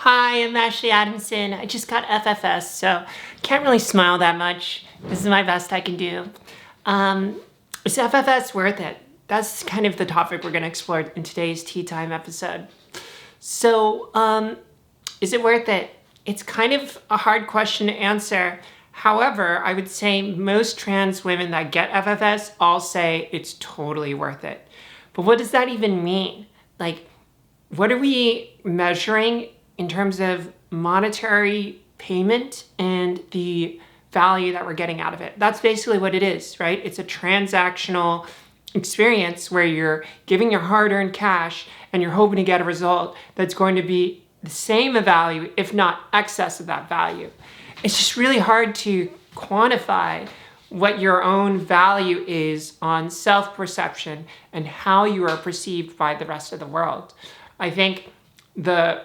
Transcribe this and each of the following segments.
Hi, I'm Ashley Adamson. I just got FFS, so can't really smile that much. This is my best I can do. Is FFS worth it? That's kind of the topic we're going to explore in today's Tea Time episode. So, is it worth it? It's kind of a hard question to answer. However, I would say most trans women that get FFS all say it's totally worth it. But what does that even mean? Like, what are we measuring in terms of monetary payment and the value that we're getting out of it? That's basically what it is, right? It's a transactional experience where you're giving your hard-earned cash and you're hoping to get a result that's going to be the same value, if not excess of that value. It's just really hard to quantify what your own value is on self-perception and how you are perceived by the rest of the world. I think the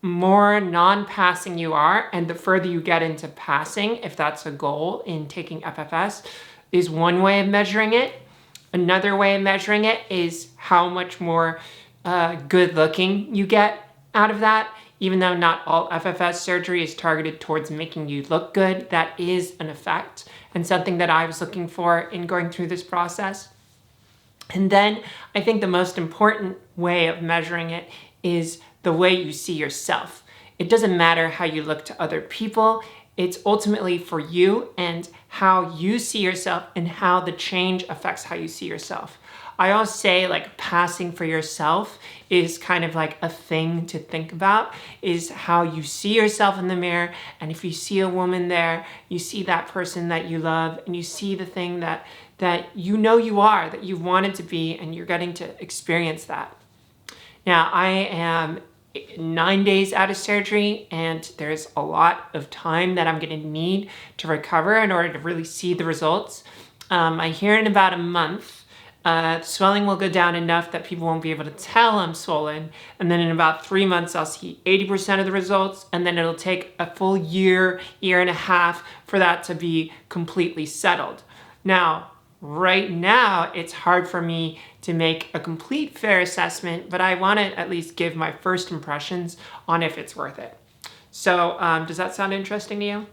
more non-passing you are and the further you get into passing, if that's a goal in taking FFS, is one way of measuring it. Another way of measuring it is how much more good looking you get out of that. Even though not all FFS surgery is targeted towards making you look good, that is an effect and something that I was looking for in going through this process. And then I think the most important way of measuring it is the way you see yourself. It doesn't matter how you look to other people. It's ultimately for you and how you see yourself and how the change affects how you see yourself. I always say like passing for yourself is kind of like a thing to think about, is how you see yourself in the mirror. And if you see a woman there, you see that person that you love and you see the thing that you know you are, that you wanted to be, and you're getting to experience that. Now, I am 9 days out of surgery, and there's a lot of time that I'm going to need to recover in order to really see the results. I hear in about a month, swelling will go down enough that people won't be able to tell I'm swollen. And then in about 3 months, I'll see 80% of the results. And then it'll take a full year and a half for that to be completely settled. Now, right now, it's hard for me to make a complete fair assessment, but I want to at least give my first impressions on if it's worth it. So does that sound interesting to you?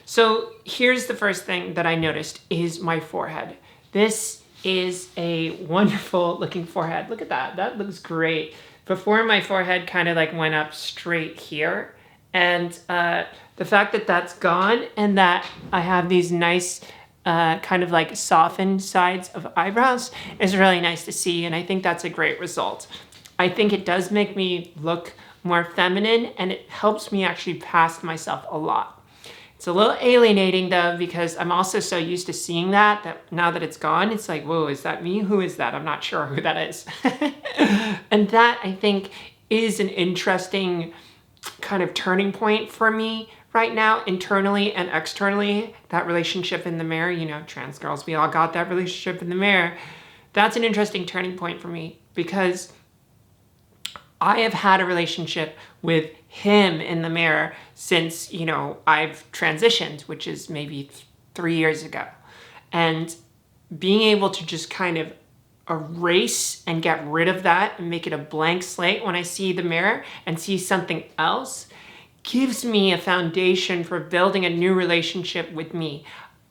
So here's the first thing that I noticed is my forehead. This is a wonderful looking forehead. Look at that. That looks great. Before, my forehead kind of like went up straight here. And the fact that that's gone and that I have these nice kind of like softened sides of eyebrows is really nice to see. And I think that's a great result. I think it does make me look more feminine, and it helps me actually pass myself a lot. It's a little alienating though, because I'm also so used to seeing that now that it's gone, it's like, whoa, is that me? Who is that? I'm not sure who that is. And that, I think, is an interesting kind of turning point for me right now, internally and externally. That relationship in the mirror, you know, trans girls, we all got that relationship in the mirror. That's an interesting turning point for me, because I have had a relationship with him in the mirror since, you know, I've transitioned, which is maybe 3 years ago. And being able to just kind of erase and get rid of that and make it a blank slate when I see the mirror and see something else gives me a foundation for building a new relationship with me.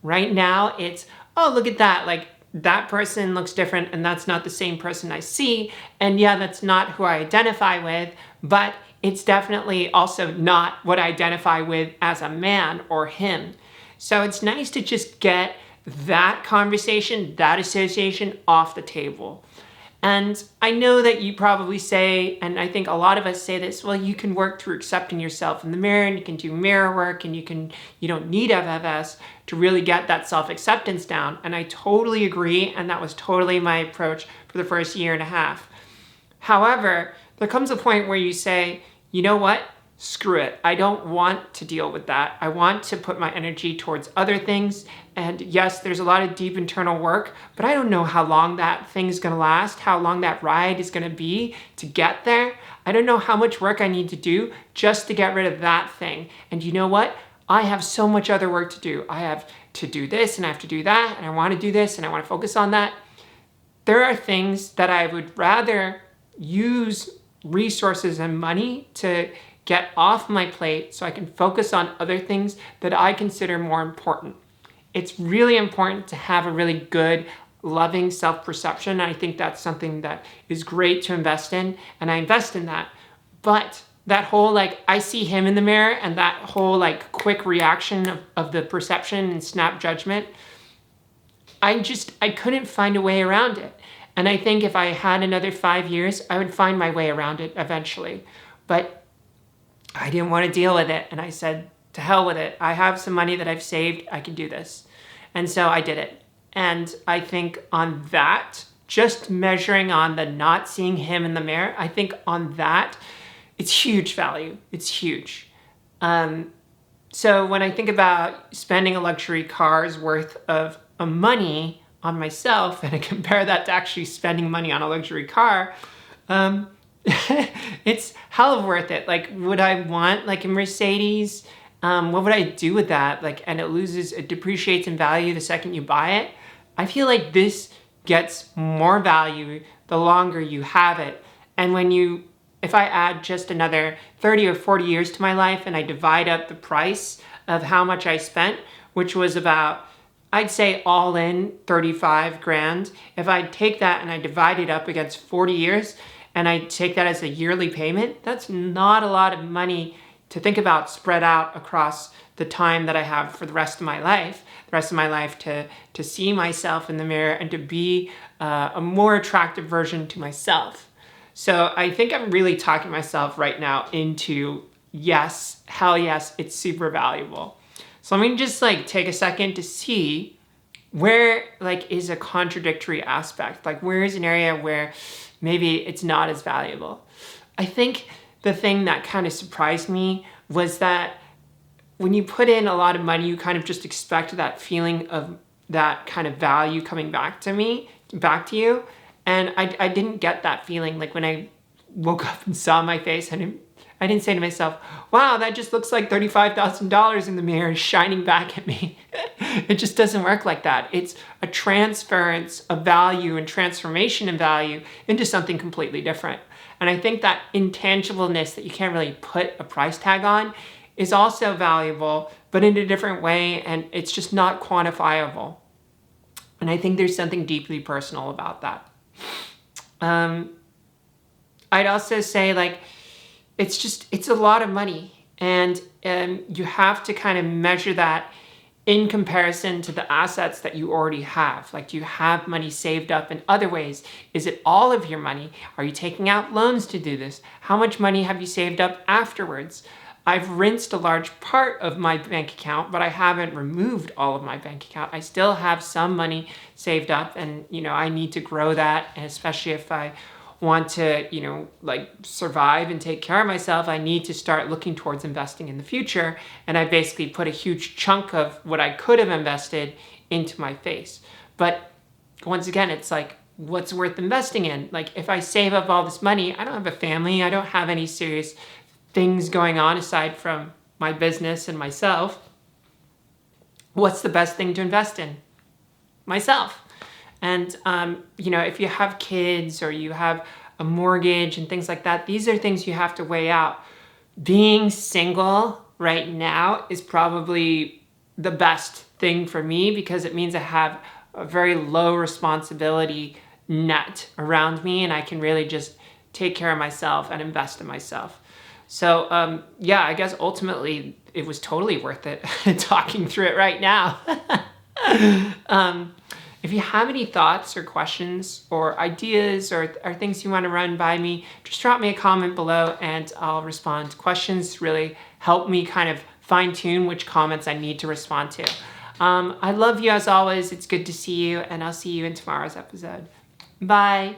Right now, it's, oh, look at that. Like, that person looks different and that's not the same person I see. And yeah, that's not who I identify with, but it's definitely also not what I identify with as a man or him. So it's nice to just get that conversation, that association off the table. And I know that you probably say, and I think a lot of us say this, well, you can work through accepting yourself in the mirror, and you can do mirror work, and you don't need FFS to really get that self-acceptance down. And I totally agree, and that was totally my approach for the first year and a half. However, there comes a point where you say, you know what? Screw it. I don't want to deal with that. I want to put my energy towards other things. And yes, there's a lot of deep internal work, but I don't know how long that thing is going to last, how long that ride is going to be to get there. I don't know how much work I need to do just to get rid of that thing. And you know what? I have so much other work to do. I have to do this and I have to do that, and I want to do this and I want to focus on that. There are things that I would rather use resources and money to get off my plate so I can focus on other things that I consider more important. It's really important to have a really good, loving self-perception. I think that's something that is great to invest in, and I invest in that. But that whole like, I see him in the mirror, and that whole like quick reaction of the perception and snap judgment, I couldn't find a way around it. And I think if I had another 5 years, I would find my way around it eventually. But I didn't want to deal with it. And I said, to hell with it. I have some money that I've saved. I can do this. And so I did it. And I think on that, just measuring on the not seeing him in the mirror, I think on that, it's huge value. It's huge. So when I think about spending a luxury car's worth of money on myself, and I compare that to actually spending money on a luxury car, it's hell of worth it. Like, would I want like a Mercedes? What would I do with that? Like, and it depreciates in value the second you buy it. I feel like this gets more value the longer you have it. And if I add just another 30 or 40 years to my life and I divide up the price of how much I spent, which was about, I'd say all in 35 grand. If I take that and I divide it up against 40 years and I take that as a yearly payment, that's not a lot of money to think about spread out across the time that I have for the rest of my life. The rest of my life to see myself in the mirror and to be a more attractive version to myself. So I think I'm really talking myself right now into yes, hell yes, it's super valuable. So let me just like take a second to see where like is a contradictory aspect. Like where is an area where maybe it's not as valuable. I think the thing that kind of surprised me was that when you put in a lot of money, you kind of just expect that feeling of that kind of value coming back to you. And I didn't get that feeling. Like when I woke up and saw my face, I didn't say to myself, wow, that just looks like $35,000 in the mirror shining back at me. It just doesn't work like that. It's a transference of value and transformation of value into something completely different. And I think that intangibleness that you can't really put a price tag on is also valuable, but in a different way, and it's just not quantifiable. And I think there's something deeply personal about that. I'd also say like, it's a lot of money, and you have to kind of measure that in comparison to the assets that you already have. Like, do you have money saved up in other ways? Is it all of your money? Are you taking out loans to do this? How much money have you saved up afterwards? I've rinsed a large part of my bank account, but I haven't removed all of my bank account. I still have some money saved up, and I need to grow that, and especially if I want to, like survive and take care of myself, I need to start looking towards investing in the future. And I basically put a huge chunk of what I could have invested into my face. But once again, it's like, what's worth investing in? Like, if I save up all this money, I don't have a family, I don't have any serious things going on aside from my business and myself. What's the best thing to invest in? Myself. And, if you have kids or you have a mortgage and things like that, these are things you have to weigh out. Being single right now is probably the best thing for me because it means I have a very low responsibility net around me, and I can really just take care of myself and invest in myself. So, I guess ultimately it was totally worth it talking through it right now. If you have any thoughts or questions or ideas or things you want to run by me, just drop me a comment below and I'll respond. Questions really help me kind of fine tune which comments I need to respond to. I love you as always. It's good to see you, and I'll see you in tomorrow's episode. Bye.